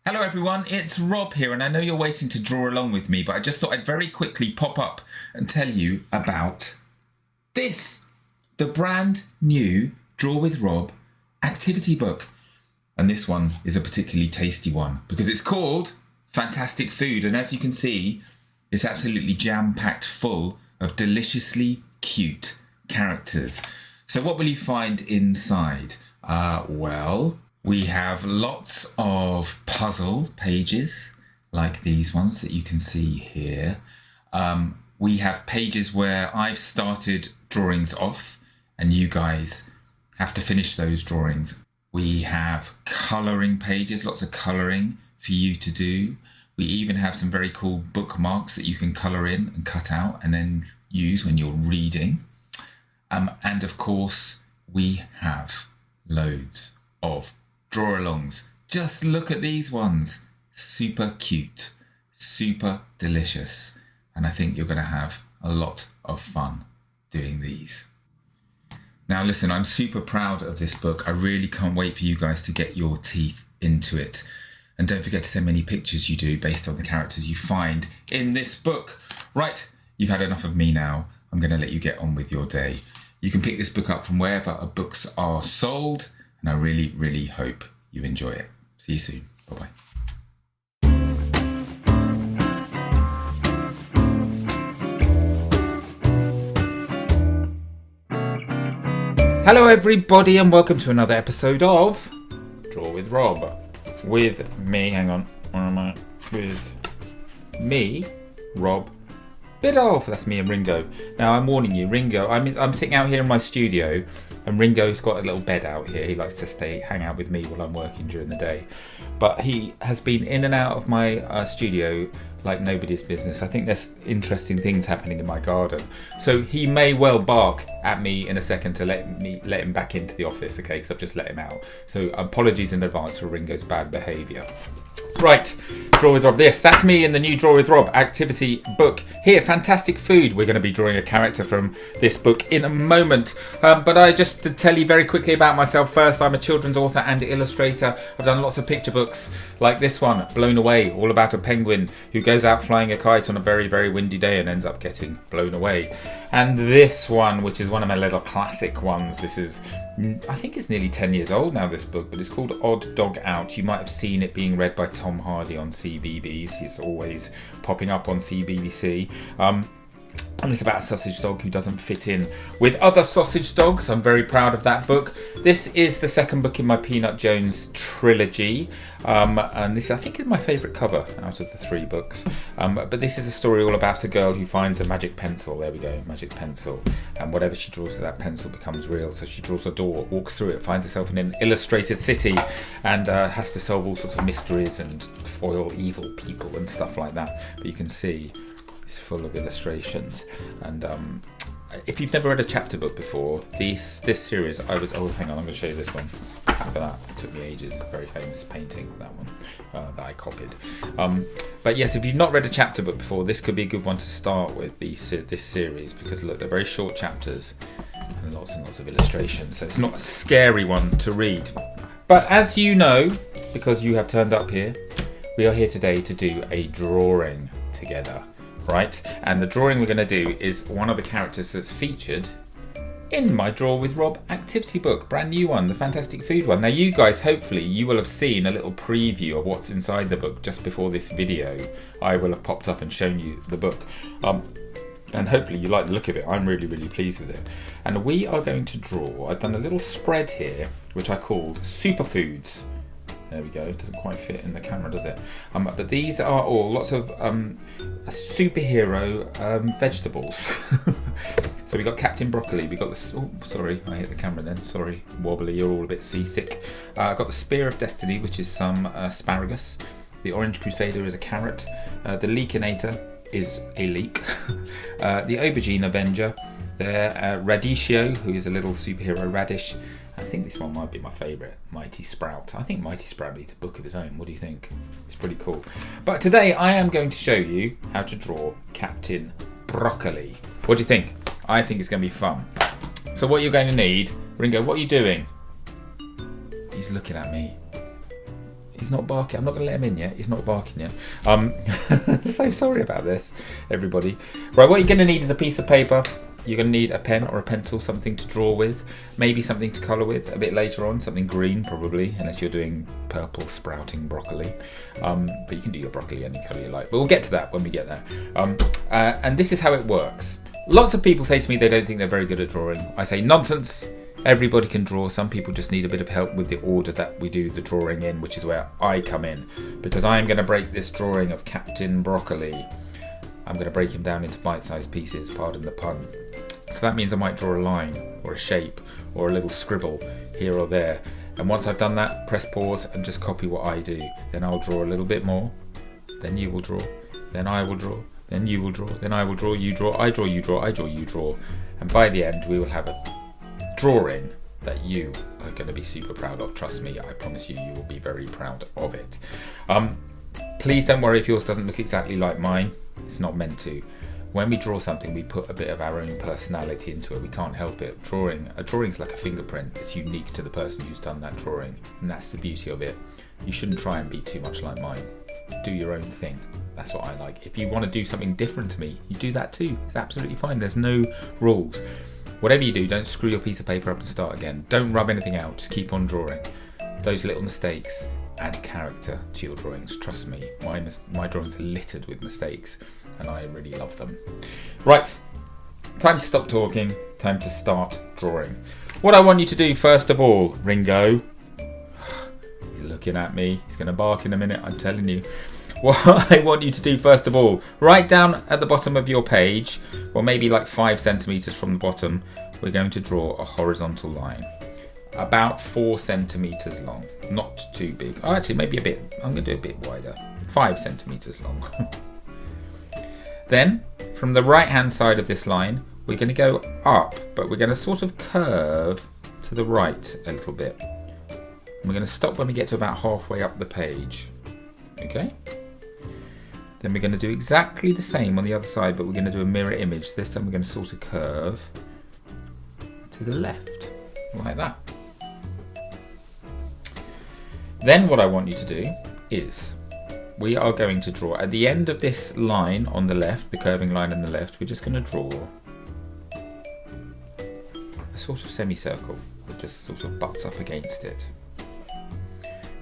Hello everyone, it's Rob here, and I know you're waiting to draw along with me, but I just thought I'd very quickly pop up and tell you about this, the brand new Draw with Rob activity book. And this one is a particularly tasty one because it's called Fantastic Food, and as you can see, it's absolutely jam-packed full of deliciously cute characters. So what will you find inside? Well, we have lots of puzzle pages like these ones that you can see here. We have pages where I've started drawings off and you guys have to finish those drawings. We have colouring pages, lots of colouring for you to do. We even have some very cool bookmarks that you can colour in and cut out and then use when you're reading. And of course, we have loads of draw-alongs. Just look at these ones. Super cute, super delicious. And I think you're going to have a lot of fun doing these. Now listen, I'm super proud of this book. I really can't wait for you guys to get your teeth into it. And don't forget to send me any pictures you do based on the characters you find in this book. Right, you've had enough of me now. I'm going to let you get on with your day. You can pick this book up from wherever books are sold. And I really, really hope you enjoy it. See you soon. Bye-bye. Hello everybody and welcome to another episode of Draw with Rob. With me, hang on, where am I? With me, Rob Biddulph. That's me and Ringo. Now I'm warning you, Ringo, I'm sitting out here in my studio and Ringo's got a little bed out here. He likes to hang out with me while I'm working during the day. But he has been in and out of my studio like nobody's business. I think there's interesting things happening in my garden. So he may well bark at me in a second to let him back into the office, okay? Because I've just let him out. So apologies in advance for Ringo's bad behaviour. Right, Draw with Rob. Yes, that's me in the new Draw with Rob activity book. Here, Fantastic Food. We're going to be drawing a character from this book in a moment. But I just to tell you very quickly about myself first. I'm a children's author and illustrator. I've done lots of picture books like this one, Blown Away, all about a penguin who goes out flying a kite on a very, very windy day and ends up getting blown away. And this one, which is one of my little classic ones. This is, I think it's nearly 10 years old now, this book, but it's called Odd Dog Out. You might have seen it being read by Tom Hardy on CBBS. He's always popping up on CBBC. And it's about a sausage dog who doesn't fit in with other sausage dogs. I'm very proud of that book. This is the second book in my Peanut Jones trilogy. And this, I think, is my favourite cover out of the three books. But this is a story all about a girl who finds a magic pencil. There we go, magic pencil. And whatever she draws with that pencil becomes real. So she draws a door, walks through it, finds herself in an illustrated city and has to solve all sorts of mysteries and foil evil people and stuff like that. But you can see it's full of illustrations. And if you've never read a chapter book before, this series, hang on, I'm going to show you this one. Look at that, it took me ages. Very famous painting, that one, that I copied. But yes, if you've not read a chapter book before, this could be a good one to start with, this series, because look, they're very short chapters and lots of illustrations, so it's not a scary one to read. But as you know, because you have turned up here, we are here today to do a drawing together. Right, and the drawing we're going to do is one of the characters that's featured in my Draw with Rob activity book, brand new one, the Fantastic Food one. Now you guys, hopefully you will have seen a little preview of what's inside the book just before this video. I will have popped up and shown you the book, and hopefully you like the look of it. I'm really, really pleased with it. And we are going to draw, I've done a little spread here which I called Superfoods. There we go, it doesn't quite fit in the camera, does it? But these are all lots of superhero vegetables. So we got Captain Broccoli, we got this, oh sorry, I hit the camera then, sorry, wobbly, you're all a bit seasick. I've got the Spear of Destiny, which is some asparagus. The Orange Crusader is a carrot. The Leekinator is a leek. The Aubergine Avenger. The Radicchio, who is a little superhero radish. I think this one might be my favourite, Mighty Sprout. I think Mighty Sprout needs a book of his own. What do you think? It's pretty cool. But today I am going to show you how to draw Captain Broccoli. What do you think? I think it's going to be fun. So what you're going to need, Ringo, what are you doing? He's looking at me. He's not barking. I'm not going to let him in yet. He's not barking yet. So sorry about this, everybody. Right, what you're going to need is a piece of paper. You're going to need a pen or a pencil, something to draw with, maybe something to colour with a bit later on, something green probably, unless you're doing purple sprouting broccoli. But you can do your broccoli any colour you like. But we'll get to that when we get there. And this is how it works. Lots of people say to me they don't think they're very good at drawing. I say nonsense. Everybody can draw. Some people just need a bit of help with the order that we do the drawing in, which is where I come in, because I'm going to break this drawing of Captain Broccoli. I'm going to break him down into bite-sized pieces, pardon the pun. So that means I might draw a line or a shape or a little scribble here or there. And once I've done that, press pause and just copy what I do. Then I'll draw a little bit more. Then you will draw. Then I will draw. Then you will draw. Then I will draw. You draw. I draw. You draw. I draw. You draw. And by the end, we will have a drawing that you are going to be super proud of. Trust me, I promise you, you will be very proud of it. Please don't worry if yours doesn't look exactly like mine. It's not meant to. When we draw something, we put a bit of our own personality into it. We can't help it. A drawing's like a fingerprint. It's unique to the person who's done that drawing, and that's the beauty of it. You shouldn't try and be too much like mine. Do your own thing. That's what I like. If you want to do something different to me, you do that too. It's absolutely fine. There's no rules. Whatever you do, don't screw your piece of paper up and start again. Don't rub anything out. Just keep on drawing. Those little mistakes add character to your drawings. Trust me, my drawings are littered with mistakes, and I really love them. Right, time to stop talking. Time to start drawing. What I want you to do first of all, Ringo. He's looking at me. He's going to bark in a minute, I'm telling you. What I want you to do first of all, right down at the bottom of your page, or maybe like 5 centimeters from the bottom, we're going to draw a horizontal line. About 4 centimeters long, not too big. Oh, actually, maybe a bit. I'm going to do a bit wider. 5 centimeters long. Then, from the right-hand side of this line, we're going to go up, but we're going to sort of curve to the right a little bit. And we're going to stop when we get to about halfway up the page. Okay? Then we're going to do exactly the same on the other side, but we're going to do a mirror image. This time we're going to sort of curve to the left, like that. Then what I want you to do is, we are going to draw, at the end of this line on the left, the curving line on the left, we're just going to draw a sort of semicircle that just sort of butts up against it.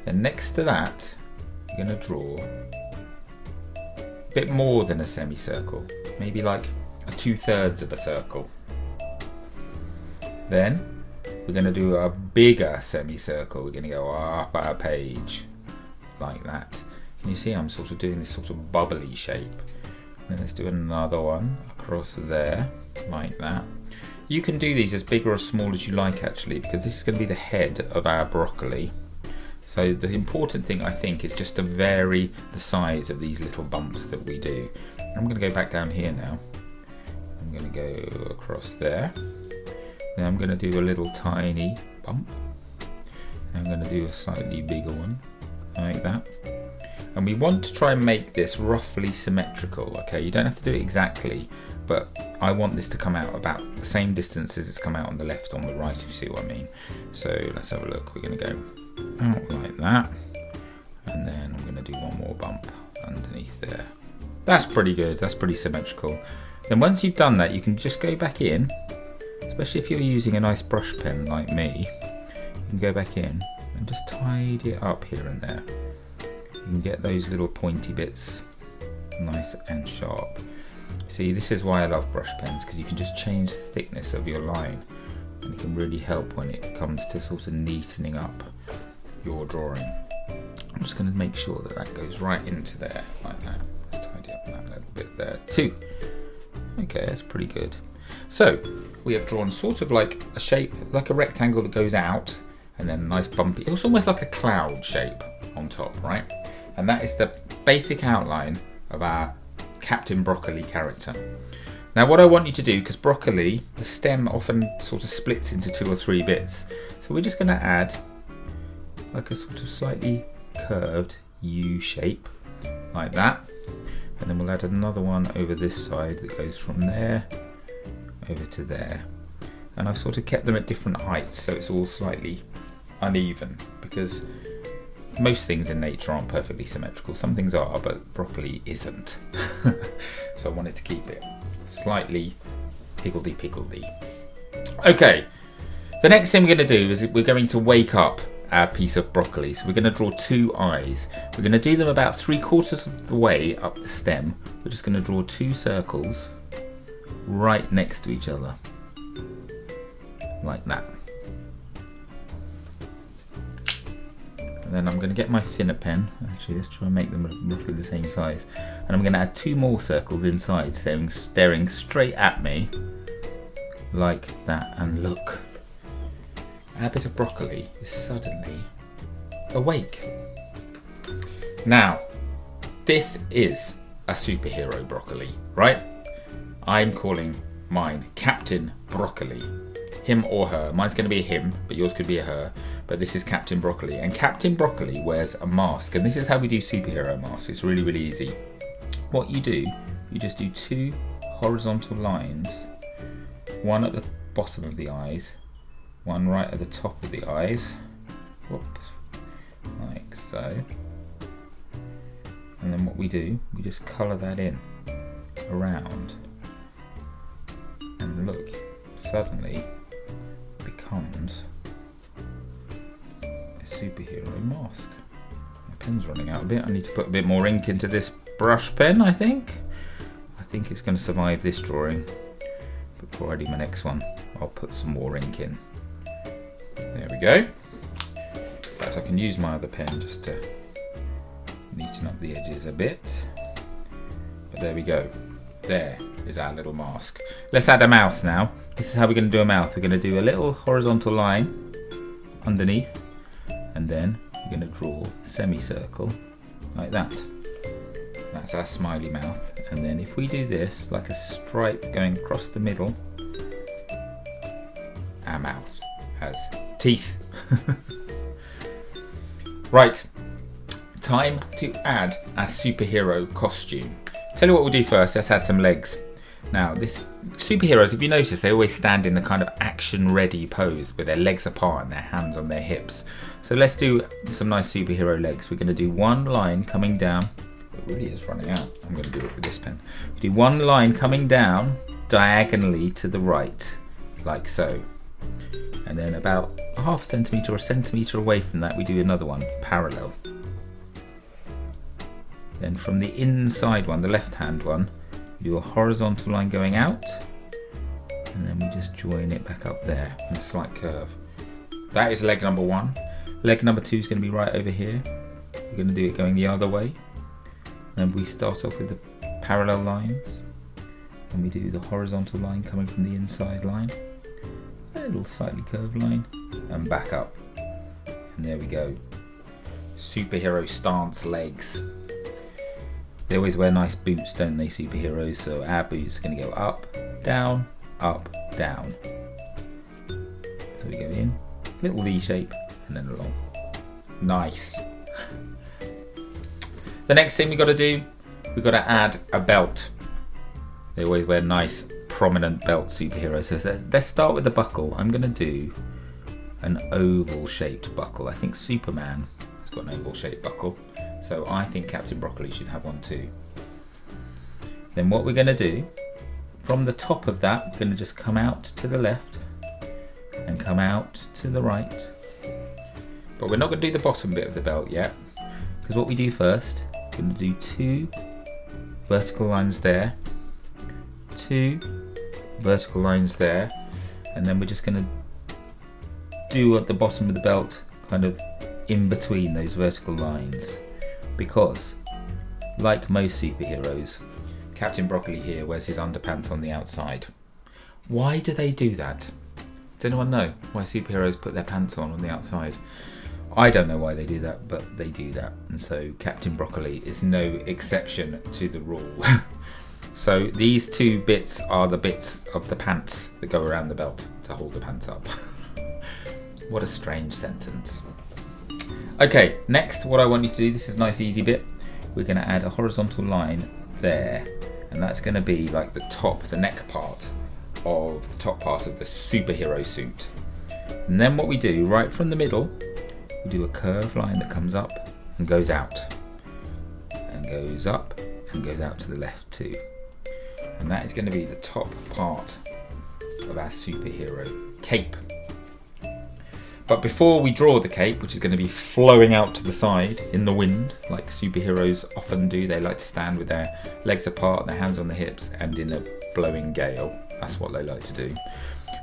Then next to that, we're going to draw a bit more than a semicircle, maybe like a 2/3 of a circle. Then we're going to do a bigger semicircle. We're going to go up our page like that. Can you see I'm sort of doing this sort of bubbly shape? Then let's do another one across there like that. You can do these as big or as small as you like actually, because this is going to be the head of our broccoli. So the important thing I think is just to vary the size of these little bumps that we do. I'm going to go back down here now. I'm going to go across there. Then I'm going to do a little tiny bump. I'm going to do a slightly bigger one like that. And we want to try and make this roughly symmetrical. Okay, you don't have to do it exactly, but I want this to come out about the same distance as it's come out on the left, on the right, if you see what I mean. So let's have a look. We're going to go out like that, and then I'm going to do one more bump underneath there. That's pretty good. That's pretty symmetrical. Then once you've done that, you can just go back in, especially if you're using a nice brush pen like me. You can go back in and just tidy it up here and there. You can get those little pointy bits nice and sharp. See, this is why I love brush pens, because you can just change the thickness of your line, and it can really help when it comes to sort of neatening up your drawing. I'm just going to make sure that that goes right into there like that. Let's tidy up that little bit there too. Okay, that's pretty good. So we have drawn sort of like a shape, like a rectangle that goes out, and then a nice bumpy, it's almost like a cloud shape on top, right? And that is the basic outline of our Captain Broccoli character. Now what I want you to do, because broccoli, the stem often sort of splits into 2 or 3 bits, so we're just going to add like a sort of slightly curved U shape like that, and then we'll add another one over this side that goes from there over to there, and I've sort of kept them at different heights so it's all slightly uneven, because most things in nature aren't perfectly symmetrical. Some things are, but broccoli isn't. So I wanted to keep it slightly higgledy-piggledy. Okay, the next thing we're going to do is we're going to wake up our piece of broccoli. So we're going to draw 2 eyes. We're going to do them about 3/4 of the way up the stem. We're just going to draw 2 circles right next to each other, like that. And then I'm going to get my thinner pen. Actually, let's try and make them roughly the same size. And I'm going to add 2 more circles inside, staring straight at me, like that. And look, our bit of broccoli is suddenly awake. Now, this is a superhero broccoli, right? I'm calling mine Captain Broccoli. Him or her. Mine's going to be a him, but yours could be a her. But this is Captain Broccoli. And Captain Broccoli wears a mask. And this is how we do superhero masks. It's really, really easy. What you do, you just do 2 horizontal lines. One at the bottom of the eyes. One right at the top of the eyes. Whoops. Like so. And then what we do, we just colour that in around. And look, suddenly becomes a superhero mask. My pen's running out a bit. I need to put a bit more ink into this brush pen, I think. I think it's going to survive this drawing. But before I do my next one, I'll put some more ink in. There we go. In fact, I can use my other pen just to neaten up the edges a bit. But there we go. There is our little mask. Let's add a mouth now. This is how we're going to do a mouth. We're going to do a little horizontal line underneath, and then we're going to draw a semicircle like that. That's our smiley mouth. And then if we do this like a stripe going across the middle, our mouth has teeth. Right, time to add our superhero costume. Tell you what we'll do first, let's add some legs. Now, this superheroes, if you notice, they always stand in a kind of action-ready pose with their legs apart and their hands on their hips. So let's do some nice superhero legs. We're going to do 1 line coming down. It really is running out. I'm going to do it with this pen. Do 1 line coming down diagonally to the right, like so. And then about 1/2 centimetre or a centimetre away from that, we do another one, parallel. Then from the inside one, the left-hand one, we do a horizontal line going out, and then we just join it back up there in a slight curve. That is leg number 1. Leg number 2 is going to be right over here. We're going to do it going the other way. And we start off with the parallel lines, and we do the horizontal line coming from the inside line, a little slightly curved line, and back up. And there we go. Superhero stance legs. They always wear nice boots, don't they, superheroes? So our boots are going to go up, down, down. So we go in, little V shape, and then along. Nice. The next thing we've got to do, we've got to add a belt. They always wear nice, prominent belt superheroes. So let's start with the buckle. I'm going to do an oval-shaped buckle. I think Superman has got an oval-shaped buckle. So I think Captain Broccoli should have one too. Then what we're going to do, from the top of that, we're going to just come out to the left and come out to the right. But we're not going to do the bottom bit of the belt yet, because what we do first, we're going to do 2 vertical lines there, 2 vertical lines there, and then we're just going to do at the bottom of the belt, kind of in between those vertical lines. Because, like most superheroes, Captain Broccoli here wears his underpants on the outside. Why do they do that? Does anyone know why superheroes put their pants on the outside? I don't know why they do that, but they do that. And so Captain Broccoli is no exception to the rule. So these 2 bits are the bits of the pants that go around the belt to hold the pants up. What a strange sentence. Okay, next what I want you to do, this is a nice easy bit. We're going to add a horizontal line there, and that's going to be like the top, the neck part of the top part of the superhero suit. And then what we do, right from the middle, we do a curved line that comes up and goes out. And goes up and goes out to the left too. And that is going to be the top part of our superhero cape. But before we draw the cape, which is going to be flowing out to the side in the wind, like superheroes often do, they like to stand with their legs apart, their hands on the hips, and in a blowing gale. That's what they like to do.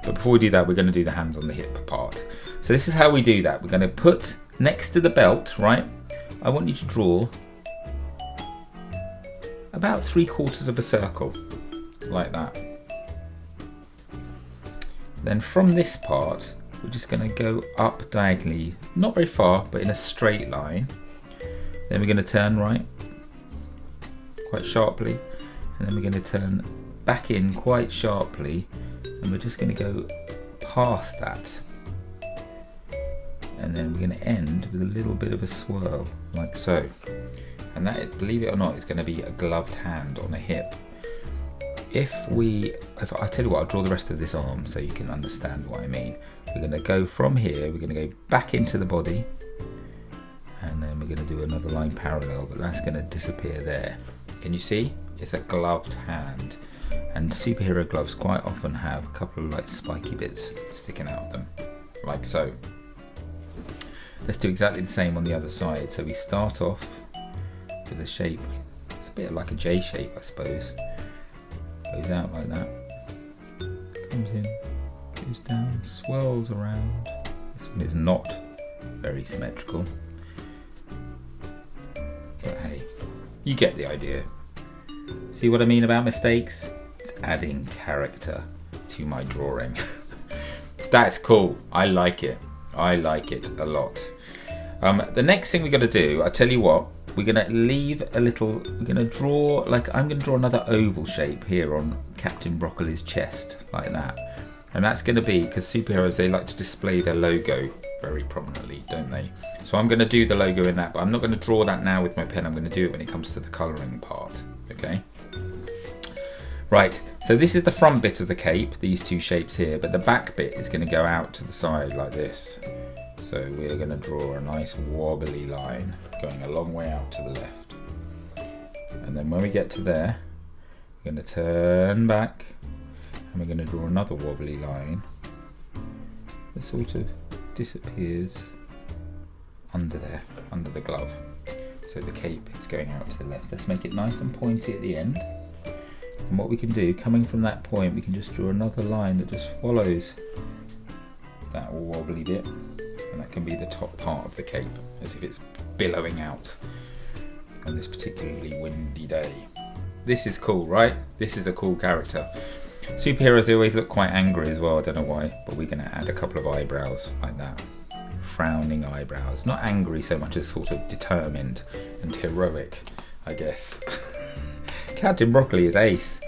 But before we do that, we're going to do the hands on the hip part. So this is how we do that. We're going to put next to the belt, right? I want you to draw about 3/4 of a circle, like that. Then from this part, we're just going to go up diagonally, not very far, but in a straight line. Then we're going to turn right, quite sharply, and then we're going to turn back in quite sharply, and we're just going to go past that. And then we're going to end with a little bit of a swirl, like so. And that, believe it or not, is going to be a gloved hand on a hip. If I tell you what, I'll draw the rest of this arm so you can understand what I mean. We're going to go from here, we're going to go back into the body, and then we're going to do another line parallel, but that's going to disappear there. Can you see? It's a gloved hand. And superhero gloves quite often have a couple of like spiky bits sticking out of them, like so. Let's do exactly the same on the other side. So we start off with a shape, it's a bit like a J shape, I suppose. Goes out like that, comes in, goes down, swirls around. This one is not very symmetrical, but hey, you get the idea. See what I mean about mistakes? It's adding character to my drawing. That's cool. I like it. I like it a lot. The next thing we're going to do, I tell you what, we're going to leave a little, we're going to draw, like I'm going to draw another oval shape here on Captain Broccoli's chest, like that. And that's going to be, because superheroes, they like to display their logo very prominently, don't they? So I'm going to do the logo in that, but I'm not going to draw that now with my pen. I'm going to do it when it comes to the colouring part, okay? Right, so this is the front bit of the cape, these two shapes here, but the back bit is going to go out to the side like this. So we're going to draw a nice wobbly line going a long way out to the left. And then when we get to there, we're going to turn back and we're going to draw another wobbly line that sort of disappears under there, under the glove. So the cape is going out to the left. Let's make it nice and pointy at the end. And what we can do, coming from that point, we can just draw another line that just follows that wobbly bit. And that can be the top part of the cape, as if it's billowing out on this particularly windy day. This is cool, right? This is a cool character. Superheroes, they always look quite angry as well, I don't know why, but we're going to add a couple of eyebrows like that. Frowning eyebrows. Not angry so much as sort of determined and heroic, I guess. Captain Broccoli is ace.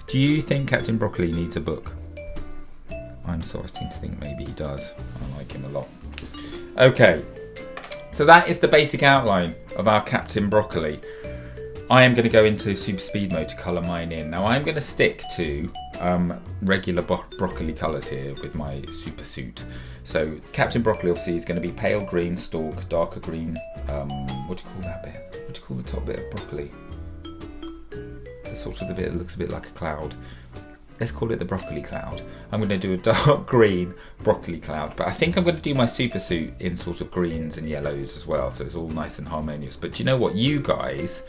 Do you think Captain Broccoli needs a book? I'm starting to think maybe he does. I like him a lot. Okay, so that is the basic outline of our Captain Broccoli. I am going to go into super speed mode to colour mine in. Now I'm going to stick to regular broccoli colours here with my super suit. So Captain Broccoli obviously is going to be pale green stalk, darker green, what do you call that bit? What do you call the top bit of broccoli? The sort of the bit that looks a bit like a cloud. Let's call it the broccoli cloud. I'm going to do a dark green broccoli cloud, but I think I'm going to do my super suit in sort of greens and yellows as well, so it's all nice and harmonious. But do you know what? You guys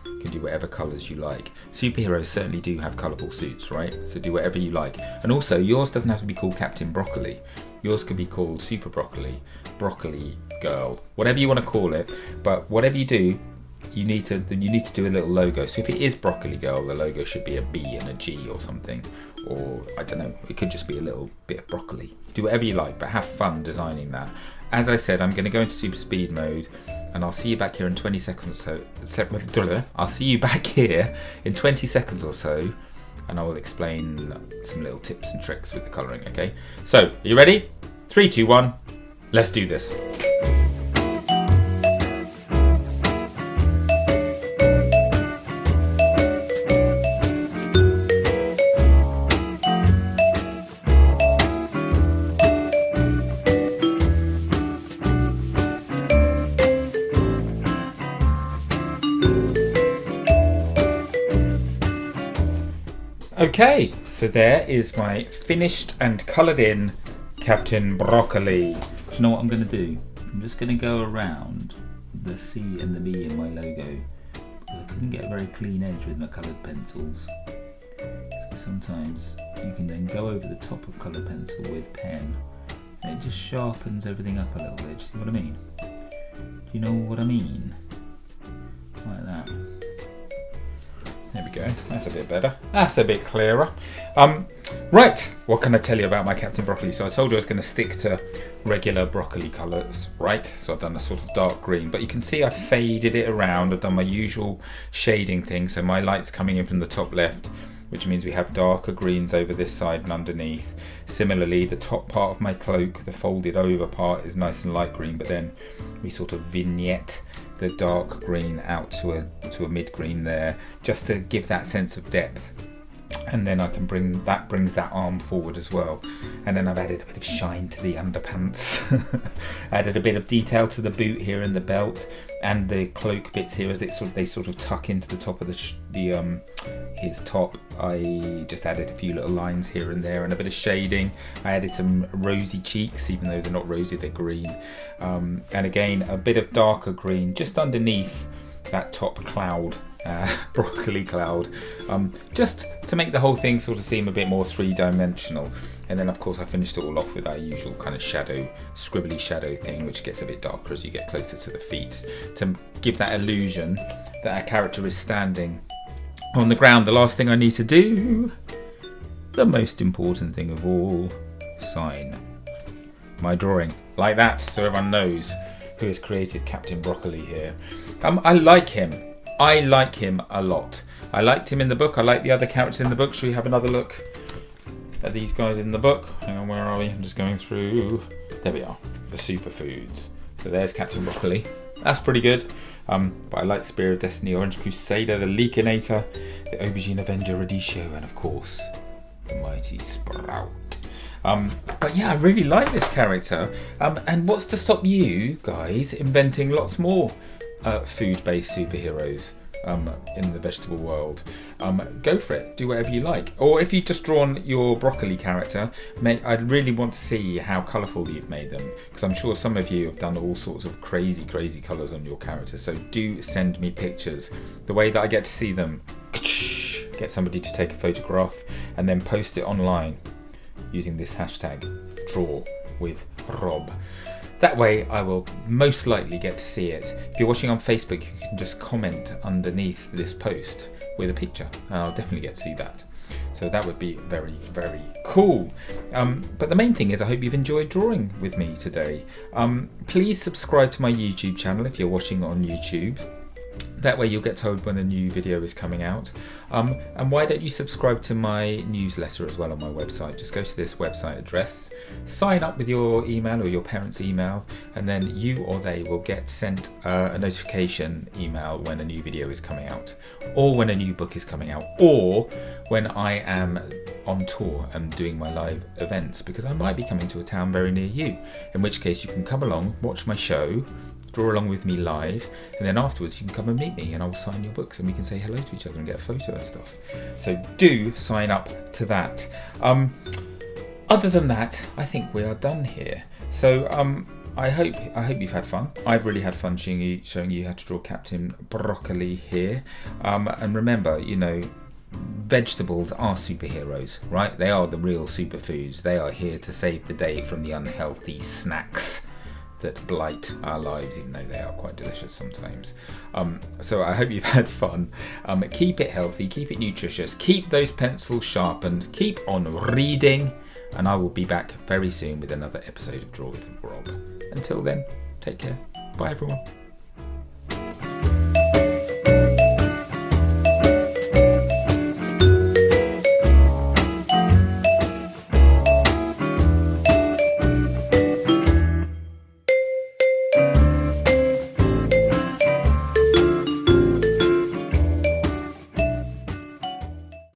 can do whatever colours you like. Superheroes certainly do have colourful suits, right? So do whatever you like. And also, yours doesn't have to be called Captain Broccoli. Yours could be called Super Broccoli, Broccoli Girl, whatever you want to call it. But whatever you do, you need to do a little logo. So if it is Broccoli Girl, the logo should be a B and a G or something, or I don't know, it could just be a little bit of broccoli. Do whatever you like, but have fun designing that. As I said, I'm going to go into super speed mode, and I'll see you back here in 20 seconds or so. I'll see you back here in 20 seconds or so, and I will explain some little tips and tricks with the colouring. Okay, so are you ready? 3, 2, 1, let's do this. Okay, so there is my finished and coloured in Captain Broccoli. Do you know what I'm going to do? I'm just going to go around the C and the B in my logo, because I couldn't get a very clean edge with my coloured pencils. So sometimes you can then go over the top of coloured pencil with pen, and it just sharpens everything up a little bit. Do you see what I mean? Do you know what I mean? Like that. There we go, that's a bit better. That's a bit clearer. Right, what can I tell you about my Captain Broccoli? So I told you I was going to stick to regular broccoli colours, right? So I've done a sort of dark green, but you can see I faded it around. I've done my usual shading thing, so my light's coming in from the top left, which means we have darker greens over this side and underneath. Similarly, the top part of my cloak, the folded over part, is nice and light green, but then we sort of vignette the dark green out to a mid green there, just to give that sense of depth. And then I can brings that arm forward as well. And then I've added a bit of shine to the underpants. Added a bit of detail to the boot here and the belt, and the cloak bits here as they sort of tuck into the top of his top. I just added a few little lines here and there and a bit of shading. I added some rosy cheeks, even though they're not rosy, they're green. And again, a bit of darker green just underneath that top cloud, broccoli cloud, just to make the whole thing sort of seem a bit more three-dimensional. And then of course I finished it all off with our usual kind of scribbly shadow thing, which gets a bit darker as you get closer to the feet, to give that illusion that our character is standing on the ground. The last thing I need to do, the most important thing of all, sign my drawing like that, so everyone knows who has created Captain Broccoli here. I like him a lot. I liked him in the book. I like the other characters in the book. Should we have another look at these guys in the book? Hang on, where are we? I'm just going through. There we are, the superfoods. So there's Captain Broccoli. That's pretty good. But I like Spear of Destiny, Orange Crusader, the Leakinator, the Aubergine Avenger, Radicchio, and of course, the Mighty Sprout. But yeah, I really like this character. And what's to stop you guys inventing lots more food-based superheroes in the vegetable world? Go for it. Do whatever you like. Or if you've just drawn your broccoli character, I'd really want to see how colourful you've made them, because I'm sure some of you have done all sorts of crazy colours on your character. So do send me pictures. The way that I get to see them, get somebody to take a photograph and then post it online using this hashtag #DrawWithRob. That way I will most likely get to see it. If you're watching on Facebook, you can just comment underneath this post with a picture, and I'll definitely get to see that. So that would be very, very cool. But the main thing is I hope you've enjoyed drawing with me today. Please subscribe to my YouTube channel if you're watching on YouTube. That way you'll get told when a new video is coming out. And why don't you subscribe to my newsletter as well on my website? Just go to this website address, sign up with your email or your parents' email, and then you or they will get sent a notification email when a new video is coming out, or when a new book is coming out, or when I am on tour and doing my live events, because I might be coming to a town very near you, in which case you can come along, watch my show, draw along with me live, and then afterwards you can come and meet me and I'll sign your books and we can say hello to each other and get a photo and stuff. So do sign up to that. Other than that, I think we are done here. So I hope you've had fun. I've really had fun showing you how to draw Captain Broccoli here. And remember, you know, vegetables are superheroes, right? They are the real superfoods. They are here to save the day from the unhealthy snacks that blight our lives, even though they are quite delicious sometimes. So I hope you've had fun. Keep it healthy, keep it nutritious, keep those pencils sharpened, keep on reading, and I will be back very soon with another episode of Draw with Rob. Until then, take care. Bye everyone.